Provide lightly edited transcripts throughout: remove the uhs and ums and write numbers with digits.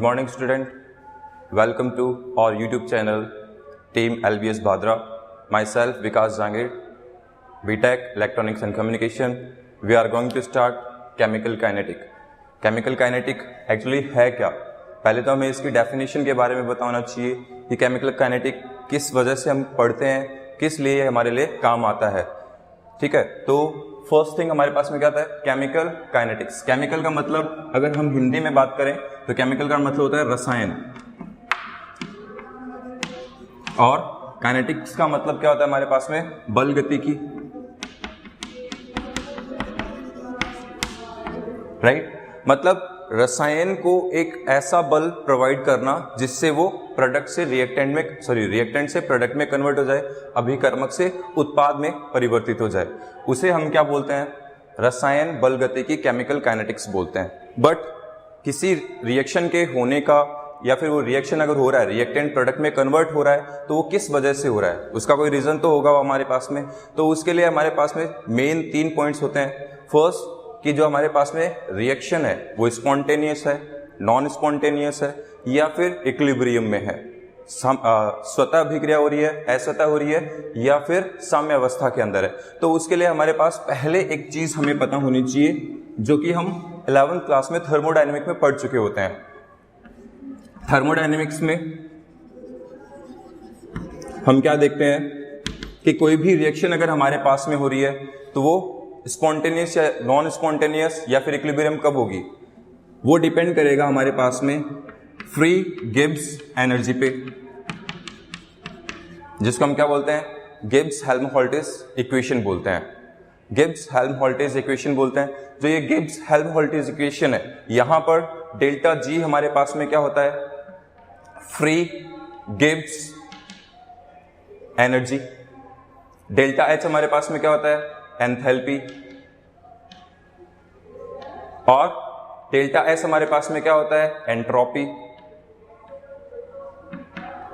Good morning student, welcome to our YouTube channel Team LBS Bhadra. Myself Vikas Jangir, BTech Electronics and Communication. We are going to start Chemical Kinetic. Chemical Kinetic actually है क्या? पहले तो हमें इसकी definition के बारे में बताना चाहिए कि Chemical Kinetic किस वजह से हम पढ़ते हैं, किस लिए हमारे लिए काम आता है. ठीक है, तो फर्स्ट थिंग हमारे पास में क्या आता है? Chemical kinetics. केमिकल का मतलब अगर हम हिंदी में बात करें तो केमिकल का मतलब होता है रसायन, और काइनेटिक्स का मतलब क्या होता है हमारे पास में? बल गति की. राइट, मतलब रसायन को एक ऐसा बल प्रोवाइड करना जिससे वो प्रोडक्ट से रिएक्टेंट से प्रोडक्ट में कन्वर्ट हो जाए, अभिकर्मक से उत्पाद में परिवर्तित हो जाए. उसे हम क्या बोलते हैं? रसायन बल गति की केमिकल काइनेटिक्स बोलते हैं. बट किसी रिएक्शन के होने का या फिर वो रिएक्शन अगर हो रहा है, रिएक्टेंट प्रोडक्ट में कन्वर्ट हो रहा है, तो वो किस वजह से हो रहा है, उसका कोई रीजन तो होगा हमारे पास में. तो उसके लिए हमारे पास में मेन 3 पॉइंट्स होते हैं. फर्स्ट, कि जो हमारे पास में रिएक्शन है वो स्पॉन्टेनियस है, नॉन स्पॉन्टेनियस है, या फिर इक्विलिब्रियम में है, स्वतः अभिक्रिया हो रही है, अस्वतः हो रही है, या फिर साम्य अवस्था के अंदर है. तो उसके लिए हमारे पास पहले एक चीज हमें पता होनी चाहिए जो कि हम 11th क्लास में थर्मोडायनेमिक्स में पढ़ चुके होते हैं. थर्मोडायनेमिक्स में हम क्या देखते हैं कि कोई भी रिएक्शन अगर हमारे पास में हो रही है तो वो स्पॉन्टेनियस या नॉन स्पॉन्टेनियस या फिर इक्विलिब्रियम कब होगी, वो डिपेंड करेगा हमारे पास में फ्री गिब्स एनर्जी पे, जिसको हम क्या बोलते हैं? गिब्स हेल्महोल्ट्ज़ इक्वेशन बोलते हैं. गिब्स हेल्महोल्ट्ज़ इक्वेशन बोलते हैं. जो ये गिब्स हेल्महोल्ट्ज़ इक्वेशन है, यहां पर डेल्टा जी हमारे पास में क्या होता है? Free Gibbs energy. Delta H हमारे पास में क्या होता है? एंथैल्पी. और डेल्टा एस हमारे पास में क्या होता है? एंट्रोपी.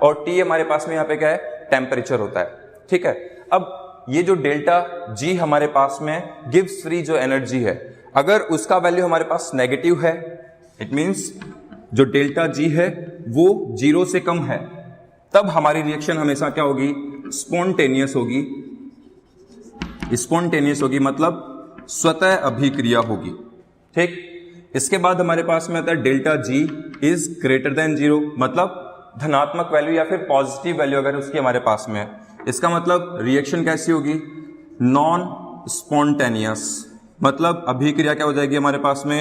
और टी हमारे पास में यहां पे क्या है? टेम्परेचर होता है. ठीक है, अब ये जो डेल्टा जी हमारे पास में गिव्स फ्री जो एनर्जी है, अगर उसका वैल्यू हमारे पास नेगेटिव है, इट मींस जो डेल्टा जी है वो 0 से कम है, तब हमारी रिएक्शन हमेशा क्या होगी? स्पॉन्टेनियस होगी. स्पॉन्टेनियस होगी मतलब स्वतः अभिक्रिया होगी. ठीक, इसके बाद हमारे पास में आता है delta G is greater than 0, मतलब धनात्मक वैल्यू या फिर पॉजिटिव वैल्यू अगर उसकी हमारे पास में है, इसका मतलब रिएक्शन कैसी होगी? नॉन स्पॉन्टेनियस, मतलब अभिक्रिया क्या हो जाएगी हमारे पास में?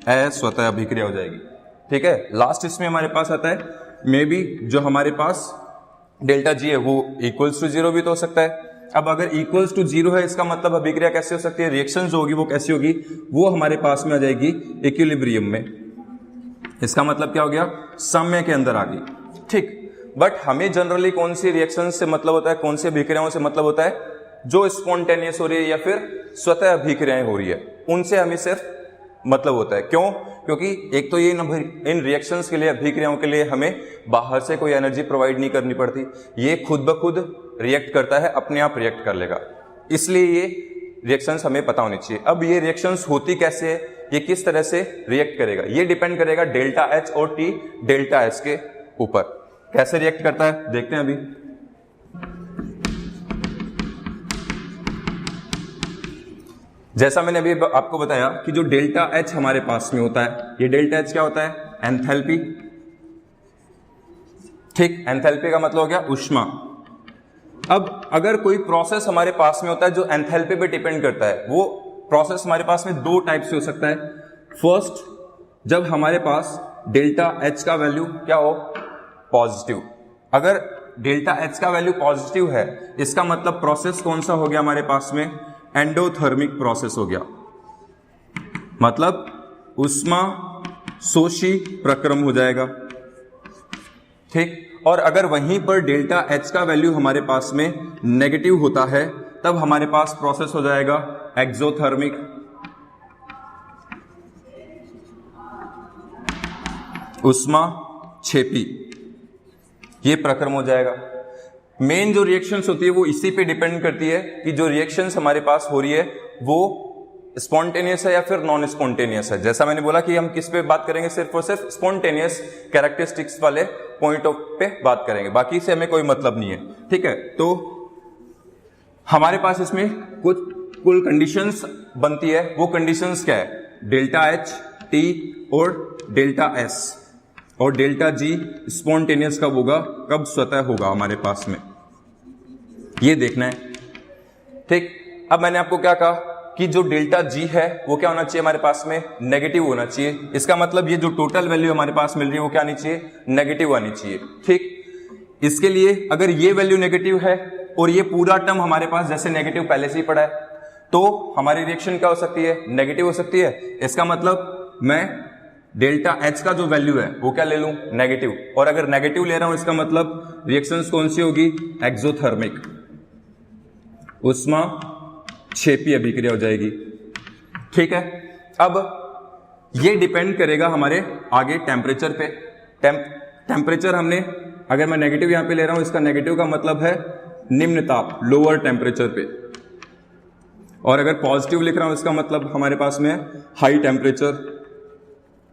अस्वतः अभिक्रिया हो जाएगी. ठीक है, लास्ट इसमें हमारे पास आता है मे बी जो हमारे पास डेल्टा जी है वो इक्वल्स टू 0 भी तो हो सकता है. अब अगर इक्वल्स टू 0 है, इसका मतलब अभिक्रिया कैसे हो सकती है? रिएक्शन जो होगी वो कैसी होगी? वो हमारे पास में आ जाएगी इक्विलिब्रियम में. इसका मतलब क्या हो गया? साम्य के अंदर आ गई. ठीक, बट हमें जनरली कौन सी रिएक्शन से मतलब होता है, कौन सी अभिक्रियाओं से मतलब होता है? जो स्पॉन्टेनियस हो रही है या फिर स्वतः अभिक्रियाएं हो रही है, उनसे हमें सिर्फ मतलब होता है. क्यों? क्योंकि एक तो ये इन रिएक्शंस के लिए, अभिक्रियाओं के लिए हमें बाहर से कोई एनर्जी प्रोवाइड नहीं करनी पड़ती. ये खुद ब खुद रिएक्ट करता है, अपने आप रिएक्ट कर लेगा. इसलिए ये रिएक्शंस हमें पता होनी चाहिए. अब ये रिएक्शंस होती कैसे है, ये किस तरह से रिएक्ट करेगा, ये डिपेंड करेगा डेल्टा एच और टी डेल्टा एस के ऊपर. कैसे रिएक्ट करता है देखते हैं अभी. जैसा मैंने अभी आपको बताया कि जो डेल्टा एच हमारे पास में होता है, ये डेल्टा एच क्या होता है? एंथैल्पी. ठीक, एंथैल्पी का मतलब हो गया ऊष्मा. अब अगर कोई प्रोसेस हमारे पास में होता है जो एंथैल्पी पे डिपेंड करता है, वो प्रोसेस हमारे पास में 2 टाइप से हो सकता है. फर्स्ट, जब हमारे पास डेल्टा एच का वैल्यू क्या हो? पॉजिटिव. अगर डेल्टा एच का वैल्यू पॉजिटिव है, इसका मतलब प्रोसेस कौन सा हो गया हमारे पास में? एंडोथर्मिक प्रोसेस हो गया, मतलब ऊष्मा शोषी प्रक्रम हो जाएगा. ठीक, और अगर वहीं पर डेल्टा एच का वैल्यू हमारे पास में नेगेटिव होता है, तब हमारे पास प्रोसेस हो जाएगा एक्सोथर्मिक. ऊष्मा क्षेपी, ये प्रक्रम हो जाएगा. मेन जो रिएक्शंस होती है वो इसी पे डिपेंड करती है कि जो रिएक्शंस हमारे पास हो रही है वो स्पॉन्टेनियस है या फिर नॉन स्पॉन्टेनियस है। जैसा मैंने बोला कि हम किस पे बात करेंगे, सिर्फ और सिर्फ स्पॉन्टेनियस कैरेक्टरिस्टिक्स वाले पॉइंट ऑफ पे बात करेंगे, बाकी से हमें कोई मतलब नहीं है। ठीक है, तो हमारे पास इसमें कुछ कुल कंडीशंस बनती है। वो कंडीशंस क्या है? डेल्टा एच, टी और डेल्टा एस और डेल्टा जी स्पॉन्टेनियस कब होगा, कब स्वतः होगा हमारे पास में, ये देखना है। ठीक, अब मैंने आपको क्या कहा कि जो डेल्टा जी है वो क्या होना चाहिए हमारे पास में, नेगेटिव होना चाहिए। इसका मतलब ये जो टोटल वैल्यू हमारे पास मिल रही है वो क्या आनी चाहिए, नेगेटिव आनी चाहिए। ठीक, इसके लिए अगर ये वैल्यू नेगेटिव है और ये पूरा टर्म हमारे पास जैसे नेगेटिव पहले से ही पड़ा है, तो हमारी रिएक्शन क्या हो सकती है, नेगेटिव हो सकती है। इसका मतलब मैं डेल्टा एच का जो वैल्यू है वो क्या ले लूं, नेगेटिव। और अगर नेगेटिव ले रहा हूं इसका मतलब रिएक्शंस कौन सी होगी, एक्सोथर्मिक, उष्मा क्षेपी अभिक्रिया हो जाएगी। ठीक है, अब ये डिपेंड करेगा हमारे आगे टेम्परेचर पे। टेम्परेचर हमने, अगर मैं नेगेटिव यहां पे ले रहा हूं, इसका नेगेटिव का मतलब है निम्न ताप, लोअर टेम्परेचर पे, और अगर पॉजिटिव लिख रहा हूं इसका मतलब हमारे पास में हाई टेम्परेचर,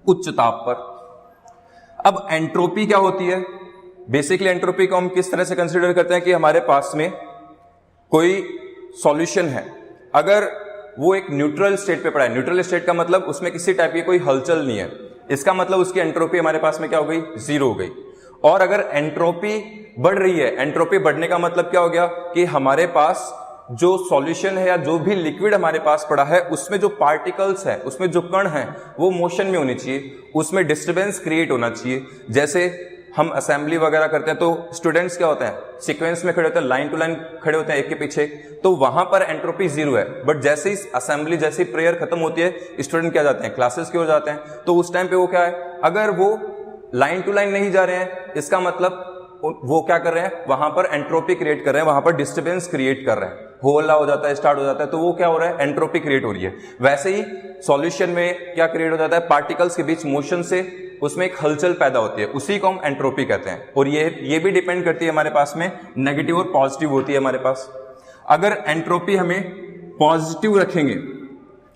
उच्च ताप पर। अब एंट्रोपी क्या होती है? बेसिकली एंट्रोपी को हम किस तरह से कंसीडर करते हैं कि हमारे पास में कोई सॉल्यूशन है, अगर वो एक न्यूट्रल स्टेट पे पड़ा है, न्यूट्रल स्टेट का मतलब उसमें किसी टाइप की कोई हलचल नहीं है, इसका मतलब उसकी एंट्रोपी हमारे पास में क्या हो गई, जीरो हो गई। और अगर एंट्रोपी बढ़ रही है, एंट्रोपी बढ़ने का मतलब क्या हो गया कि हमारे पास जो सॉल्यूशन है या जो भी लिक्विड हमारे पास पड़ा है उसमें जो पार्टिकल्स है, उसमें जो कण है वो मोशन में होनी चाहिए, उसमें डिस्टर्बेंस क्रिएट होना चाहिए। जैसे हम असेंबली वगैरह करते हैं तो स्टूडेंट्स क्या होते हैं, सीक्वेंस में खड़े होते हैं, लाइन टू लाइन खड़े होते हैं एक के पीछे, तो वहां पर एंट्रोपी जीरो है। बट जैसे ही असेंबली, जैसे ही प्रेयर खत्म होती है, स्टूडेंट क्या जाते हैं, क्लासेस की ओर जाते हैं, तो उस टाइम पे वो क्या है, अगर वो लाइन टू लाइन नहीं जा रहे हैं, इसका मतलब वो क्या कर रहे हैं, वहां पर एंट्रोपी क्रिएट कर रहे हैं, वहां पर डिस्टर्बेंस क्रिएट कर रहे हैं, हो हल्ला हो जाता है, स्टार्ट हो जाता है, तो वो क्या हो रहा है, एंट्रोपी क्रिएट हो रही है। वैसे ही सॉल्यूशन में क्या क्रिएट हो जाता है, पार्टिकल्स के बीच मोशन से उसमें एक हलचल पैदा होती है, उसी को हम एंट्रोपी कहते हैं। और ये भी डिपेंड करती है हमारे पास में, नेगेटिव और पॉजिटिव होती है हमारे पास। अगर एंट्रोपी हमें पॉजिटिव रखेंगे,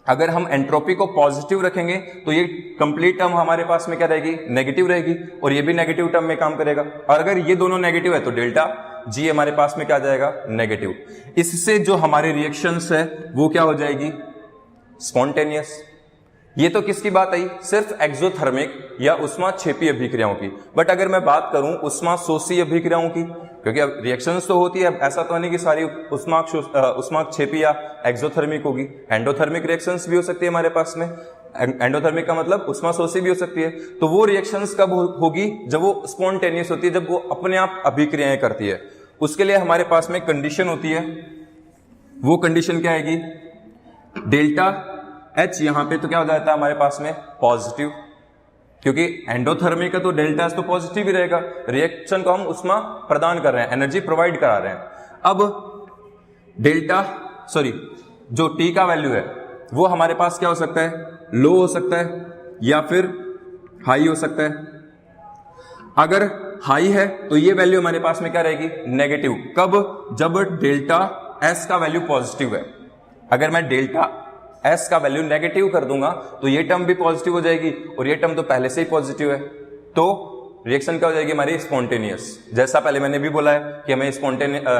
अगर हम एंट्रोपी को पॉजिटिव रखेंगे तो ये कंप्लीट टर्म हमारे पास में क्या रहेगी, नेगेटिव रहेगी, और ये भी नेगेटिव टर्म में काम करेगा। और अगर ये दोनों नेगेटिव है तो डेल्टा जी हमारे पास में क्या आ जाएगा, नेगेटिव। इससे जो हमारे रिएक्शंस है वो क्या हो जाएगी, स्पॉन्टेनियस। ये तो किसकी बात आई, सिर्फ एक्सोथर्मिक या उष्माक्षेपी अभिक्रियाओं की। बट अगर मैं बात करूं उष्माशोषी अभिक्रियाओं की, क्योंकि अब रिएक्शंस तो होती है, ऐसा तो नहीं कि सारी उष्माक्षेपी या एक्सोथर्मिक होगी, एंडोथर्मिक रिएक्शंस भी हो सकती है हमारे पास में। एंडोथर्मिक का मतलब उष्माशोषी भी हो सकती है। तो वो रिएक्शंस कब होगी, जब वो स्पॉन्टेनियस होती है, जब वो अपने आप अभिक्रियाएं करती है। उसके लिए हमारे पास में कंडीशन होती है, वो कंडीशन क्या आएगी, डेल्टा एच यहां पे तो क्या हो जाता है हमारे पास में, पॉजिटिव, क्योंकि एंडोथर्मिक है तो डेल्टा एच तो पॉजिटिव ही रहेगा। रिएक्शन को हम उष्मा प्रदान कर रहे हैं, एनर्जी प्रोवाइड करा रहे हैं। अब जो टी का वैल्यू है वो हमारे पास क्या हो सकता है, लो हो सकता है या फिर हाई हो सकता है। अगर हाई है तो ये वैल्यू हमारे पास में क्या रहेगी, नेगेटिव। कब, जब डेल्टा एस का वैल्यू पॉजिटिव है। अगर मैं डेल्टा एस का वैल्यू नेगेटिव कर दूंगा तो ये टर्म भी पॉजिटिव हो जाएगी, और ये टर्म तो पहले से ही पॉजिटिव है, तो रिएक्शन क्या हो जाएगी हमारी, स्पॉन्टेनियस। जैसा पहले मैंने भी बोला है कि हमें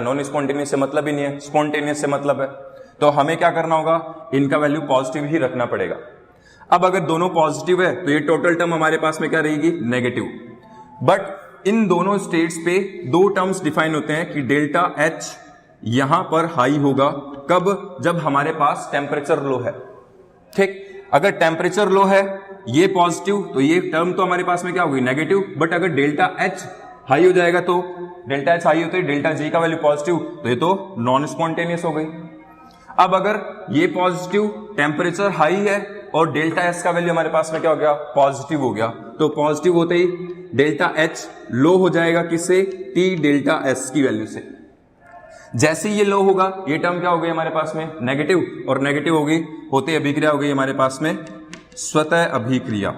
नॉन स्पॉन्टेनियस से मतलब ही नहीं है, स्पॉन्टेनियस से मतलब है। तो हमें क्या करना होगा, इनका वैल्यू पॉजिटिव ही रखना पड़ेगा। अब अगर दोनों पॉजिटिव है तो ये टोटल टर्म हमारे पास में क्या रहेगी, नेगेटिव। बट इन दोनों स्टेट्स पे दो टर्म्स डिफाइन होते हैं कि डेल्टा एच यहां पर हाई होगा, कब, जब हमारे पास टेम्परेचर लो है। ठीक, अगर टेम्परेचर लो है, ये पॉजिटिव, तो ये टर्म तो हमारे पास में क्या होगी, नेगेटिव। बट अगर डेल्टा एच हाई हो जाएगा, तो डेल्टा एच हाई होते ही डेल्टा जी का वैल्यू पॉजिटिव, तो ये तो नॉन स्पॉन्टेनियस हो गई। अब अगर ये पॉजिटिव, टेम्परेचर हाई है और डेल्टा एस का वैल्यू हमारे पास में क्या हो गया, पॉजिटिव हो गया, तो पॉजिटिव होते ही डेल्टा एच लो हो जाएगा, किससे, टी डेल्टा एस की वैल्यू से। जैसे ही ये लो होगा, ये टर्म क्या हो गई हमारे पास में, नेगेटिव, और नेगेटिव हो गई होते अभिक्रिया हो गई हमारे पास में स्वतः अभिक्रिया।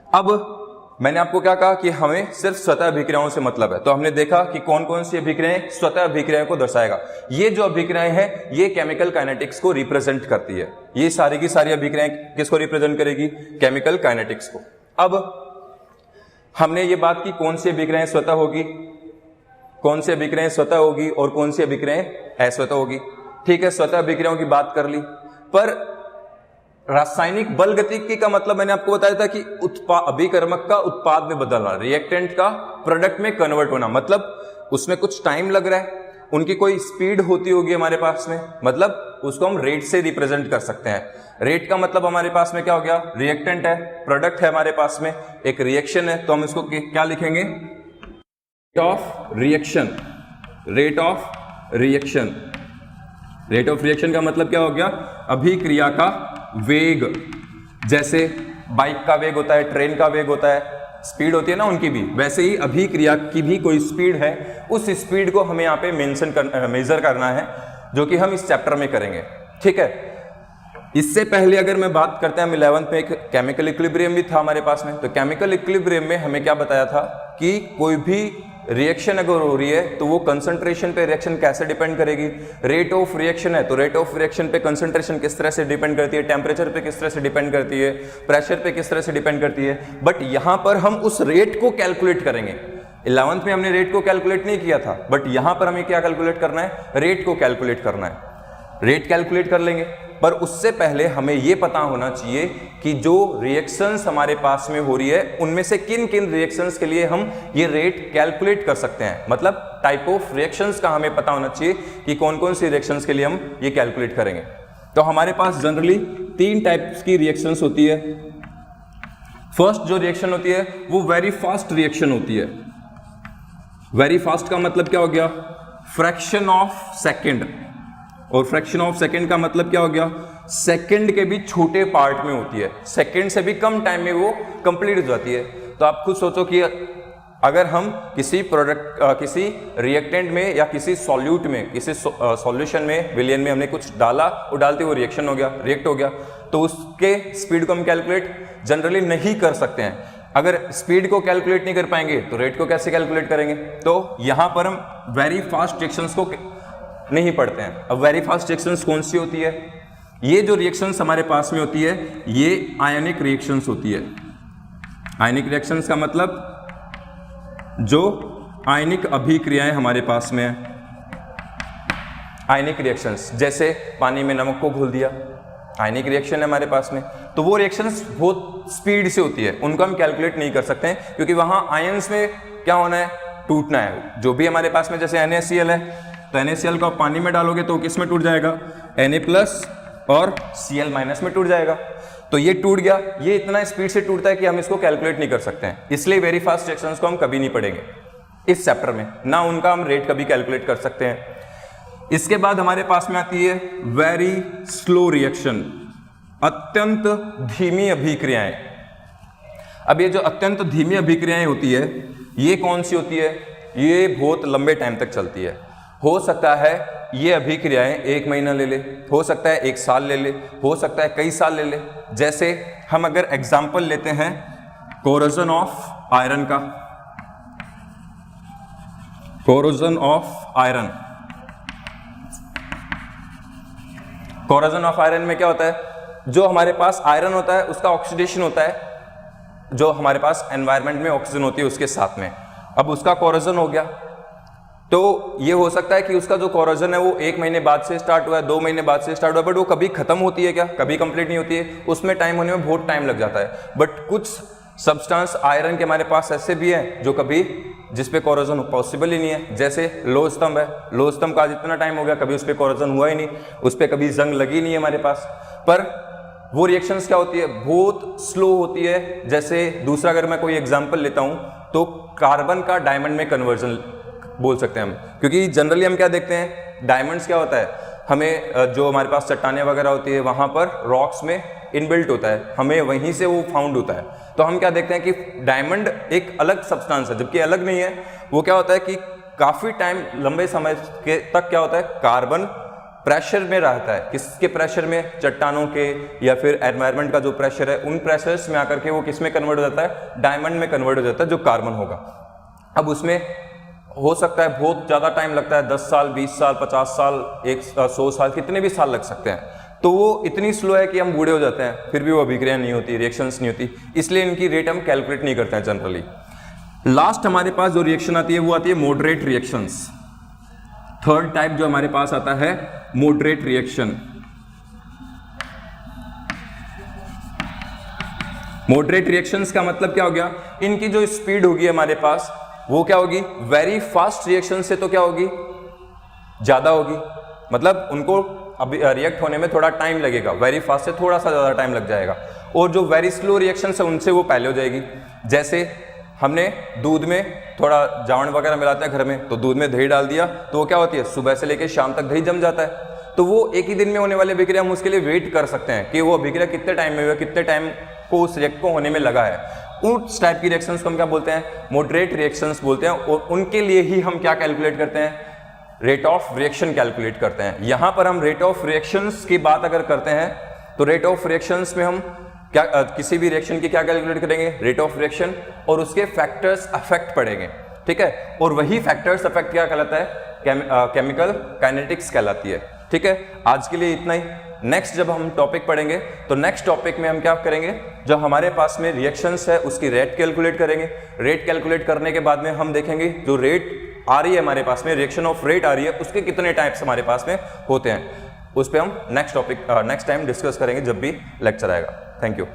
अब मैंने आपको क्या कहा कि हमें सिर्फ स्वतः अभिक्रियाओं से मतलब है, तो हमने देखा कि कौन कौन सी अभिक्रियाएं स्वतः अभिक्रियाओं को दर्शाएगा। ये जो अभिक्रियाएं हैं ये केमिकल काइनेटिक्स को रिप्रेजेंट करती है। ये सारी की सारी अभिक्रियाएं किसको रिप्रेजेंट करेगी? केमिकल काइनेटिक्स को। अब हमने ये बात की कौन सी अभिक्रियाएं स्वतः होगी, कौन सी अभिक्रियाएं स्वतः होगी और कौन सी अभिक्रियाएं अस्वतः होगी। ठीक है, स्वतः अभिक्रियाओं की बात कर ली, पर रासायनिक बल गतिकी का मतलब मैंने आपको बताया था कि अभिकर्मक का उत्पाद में बदलना, रिएक्टेंट का प्रोडक्ट में कन्वर्ट होना, मतलब उसमें कुछ टाइम लग रहा है, उनकी कोई स्पीड होती होगी हमारे पास में, मतलब उसको हम रेट से रिप्रेजेंट कर सकते हैं। रेट का मतलब हमारे पास में क्या हो गया? रिएक्टेंट है, प्रोडक्ट है हमारे पास में, एक रिएक्शन है, तो हम इसको क्या लिखेंगे? Rate of reaction. Rate of reaction, rate of reaction का मतलब क्या हो गया? अभिक्रिया का वेग। जैसे बाइक का वेग होता है, ट्रेन का वेग होता है, स्पीड होती है ना उनकी भी, वैसे ही अभिक्रिया की भी कोई स्पीड है। उस स्पीड को हमें यहाँ पे मेजर करना है, जो कि हम इस चैप्टर में करेंगे। ठीक है, इससे पहले अगर मैं बात करते हैं, हम 11th में एक केमिकल इक्विलिब्रियम भी था हमारे पास में। तो केमिकल इक्विलिब्रियम में हमें क्या बताया था कि कोई भी रिएक्शन अगर हो रही है तो वो कंसंट्रेशन पे रिएक्शन कैसे डिपेंड करेगी? रेट ऑफ रिएक्शन है तो रेट ऑफ रिएक्शन पे कंसंट्रेशन किस तरह से डिपेंड करती है, टेम्परेचर पे किस तरह से डिपेंड करती है, प्रेशर पे किस तरह से डिपेंड करती है। बट यहां पर हम उस रेट को कैलकुलेट करेंगे। 11th में हमने रेट को कैलकुलेट नहीं किया था, बट यहां पर हमें क्या कैलकुलेट करना है? रेट को कैलकुलेट करना है। रेट कैलकुलेट कर लेंगे, पर उससे पहले हमें यह पता होना चाहिए कि जो रिएक्शंस हमारे पास में हो रही है उनमें से किन किन रिएक्शंस के लिए हम ये रेट कैलकुलेट कर सकते हैं। मतलब टाइप ऑफ रिएक्शंस का हमें पता होना चाहिए कि कौन कौन सी रिएक्शंस के लिए हम ये कैलकुलेट करेंगे। तो हमारे पास जनरली 3 टाइप्स की रिएक्शंस होती है। फर्स्ट जो रिएक्शन होती है वो वेरी फास्ट रिएक्शन होती है। वेरी फास्ट का मतलब क्या हो गया? Fraction of second. और फ्रैक्शन ऑफ सेकंड का मतलब क्या हो गया? सेकंड के भी छोटे पार्ट में होती है, सेकंड से भी कम टाइम में वो कंप्लीट हो जाती है। तो आप खुद सोचो कि अगर हम किसी प्रोडक्ट, किसी रिएक्टेंट में या किसी सॉल्यूट में, किसी सॉल्यूशन में, विलियन में हमने कुछ डाला, वो डालते हुए रिएक्शन हो गया, रिएक्ट हो गया, तो उसके स्पीड को हम कैलकुलेट जनरली नहीं कर सकते हैं। अगर स्पीड को कैलकुलेट नहीं कर पाएंगे तो रेट को कैसे कैलकुलेट करेंगे? तो यहां पर हम वेरी फास्ट रिएक्शंस को नहीं पढ़ते हैं। अब वेरी फास्ट रिएक्शंस कौन सी होती है? ये जो रिएक्शंस हमारे पास में होती है ये आयनिक रिएक्शंस होती है। आयनिक रिएक्शंस का मतलब जो आयनिक अभिक्रियाएं हमारे पास में है, आयनिक रिएक्शंस, जैसे पानी में नमक को घोल दिया, आयनिक रिएक्शन है हमारे पास में। तो वो रिएक्शंस बहुत स्पीड से होती है, उनको हम कैलकुलेट नहीं कर सकते हैं, क्योंकि वहां आयंस में क्या होना है? टूटना है। जो भी हमारे पास में जैसे NaCl है, तो NaCl को आप पानी में डालोगे तो किस में टूट जाएगा? Na+ और Cl- में टूट जाएगा। तो ये टूट गया, ये इतना स्पीड से टूटता है कि हम इसको कैलकुलेट नहीं कर सकते हैं। इसलिए वेरी फास्ट रिएक्शंस को हम कभी नहीं पढ़ेंगे इस चैप्टर में, ना उनका हम रेट कभी कैलकुलेट कर सकते हैं। इसके बाद हमारे पास में आती है वेरी स्लो रिएक्शन, अत्यंत धीमी अभिक्रियाएं। अब ये जो अत्यंत धीमी अभिक्रियाएं होती है ये कौन सी होती है? ये बहुत लंबे टाइम तक चलती है। हो सकता है ये अभिक्रियाएं 1 महीना ले ले, हो सकता है 1 साल ले ले, हो सकता है कई साल ले ले। जैसे हम अगर एग्जाम्पल लेते हैं कोरोजन ऑफ आयरन का, corrosion of iron. Corrosion of iron में क्या होता है? जो हमारे पास आयरन होता है उसका ऑक्सीडेशन होता है, जो हमारे पास एनवायरनमेंट में ऑक्सीजन होती है उसके साथ में। अब उसका कोरोजन हो गया, तो ये हो सकता है कि उसका जो कोरोजन है वो 1 महीने बाद से स्टार्ट हुआ है, 2 महीने बाद से स्टार्ट हुआ, बट वो कभी खत्म होती है क्या? कभी कंप्लीट नहीं होती है, उसमें टाइम होने में बहुत टाइम लग जाता है। बट कुछ सब्सटेंस आयरन के हमारे पास ऐसे भी हैं जो कभी, जिस पे कोरोजन पॉसिबल ही नहीं है। जैसे लोह स्तंभ है, लोह स्तंभ का आज इतना टाइम हो गया, कभी उस पर कोरोजन हुआ ही नहीं, उस पर कभी जंग लगी नहीं है हमारे पास। पर वो रिएक्शंस क्या होती है? बहुत स्लो होती है। जैसे दूसरा अगर मैं कोई एग्जाम्पल लेता हूं तो कार्बन का डायमंड में कन्वर्जन बोल सकते हैं हम, क्योंकि जनरली हम क्या देखते हैं? डायमंड्स क्या होता है? हमें जो हमारे पास चट्टानें वगैरह होती है वहां पर रॉक्स में इनबिल्ट होता है, हमें वहीं से वो फाउंड होता है। तो हम क्या देखते हैं कि डायमंड एक अलग सब्सटेंस है, जबकि अलग नहीं है। वो क्या होता है कि काफी टाइम, लंबे समय के तक क्या होता है? कार्बन प्रेशर में रहता है। किसके प्रेशर में? चट्टानों के या फिर एनवायरनमेंट का जो प्रेशर है, उन प्रेशर्स में आकर के वो किस में कन्वर्ट हो जाता है? डायमंड में कन्वर्ट हो जाता है, जो कार्बन होगा। अब उसमें हो सकता है बहुत ज़्यादा टाइम लगता है, 10 साल, 20 साल, 50 साल, 100 साल, कितने भी साल लग सकते हैं। तो वो इतनी स्लो है कि हम बूढ़े हो जाते हैं, फिर भी वो अभिक्रिया नहीं होती, रिएक्शंस नहीं होती, इसलिए इनकी रेट हम कैलकुलेट नहीं करते हैं जनरली। लास्ट हमारे पास जो रिएक्शन आती है वो आती है मॉडरेट रिएक्शंस। थर्ड टाइप जो हमारे पास आता है मॉडरेट रिएक्शन। मॉडरेट रिएक्शंस का मतलब क्या हो गया? इनकी जो स्पीड होगी हमारे पास वो क्या होगी? वेरी फास्ट रिएक्शन से तो क्या होगी? ज्यादा होगी, मतलब उनको अभी रिएक्ट होने में थोड़ा टाइम लगेगा, वेरी फास्ट से थोड़ा सा ज्यादा टाइम लग जाएगा। और जो वेरी स्लो रिएक्शन है उनसे वो पहले हो जाएगी। जैसे हमने दूध में थोड़ा जावण वगैरह मिलाते हैं घर में, तो दूध में दही डाल दिया तो वो क्या होती है? सुबह से लेकर शाम तक दही जम जाता है। तो वो एक ही दिन में होने वाली अभिक्रिया, हम उसके लिए वेट कर सकते हैं कि वो अभिक्रिया कितने टाइम में हुई है, कितने टाइम को उस रिएक्ट को होने में लगा है। उस टाइप की रिएक्शंस को हम क्या बोलते हैं? मॉडरेट रिएक्शंस बोलते हैं। और उनके लिए ही हम क्या कैलकुलेट करते हैं? रेट ऑफ रिएक्शन कैलकुलेट करते हैं। यहां पर हम रेट ऑफ रिएक्शंस की बात अगर करते हैं तो रेट ऑफ रिएक्शंस में हम क्या किसी भी रिएक्शन की क्या कैलकुलेट करेंगे? रेट ऑफ रिएक्शन, और उसके फैक्टर्स अफेक्ट पड़ेंगे, ठीक है। और वही फैक्टर्स अफेक्ट क्या कहलाता है? केमिकल काइनेटिक्स कहलाती है, ठीक है। आज के लिए इतना ही। नेक्स्ट जब हम टॉपिक पढ़ेंगे तो नेक्स्ट टॉपिक में हम क्या करेंगे? जो हमारे पास में रिएक्शंस है उसकी रेट कैलकुलेट करेंगे। रेट कैलकुलेट करने के बाद में हम देखेंगे जो रेट आ रही है हमारे पास में, रिएक्शन ऑफ रेट आ रही है, उसके कितने टाइप्स हमारे पास में होते हैं। उस पर हम नेक्स्ट टाइम डिस्कस करेंगे जब भी लेक्चर आएगा। Thank you.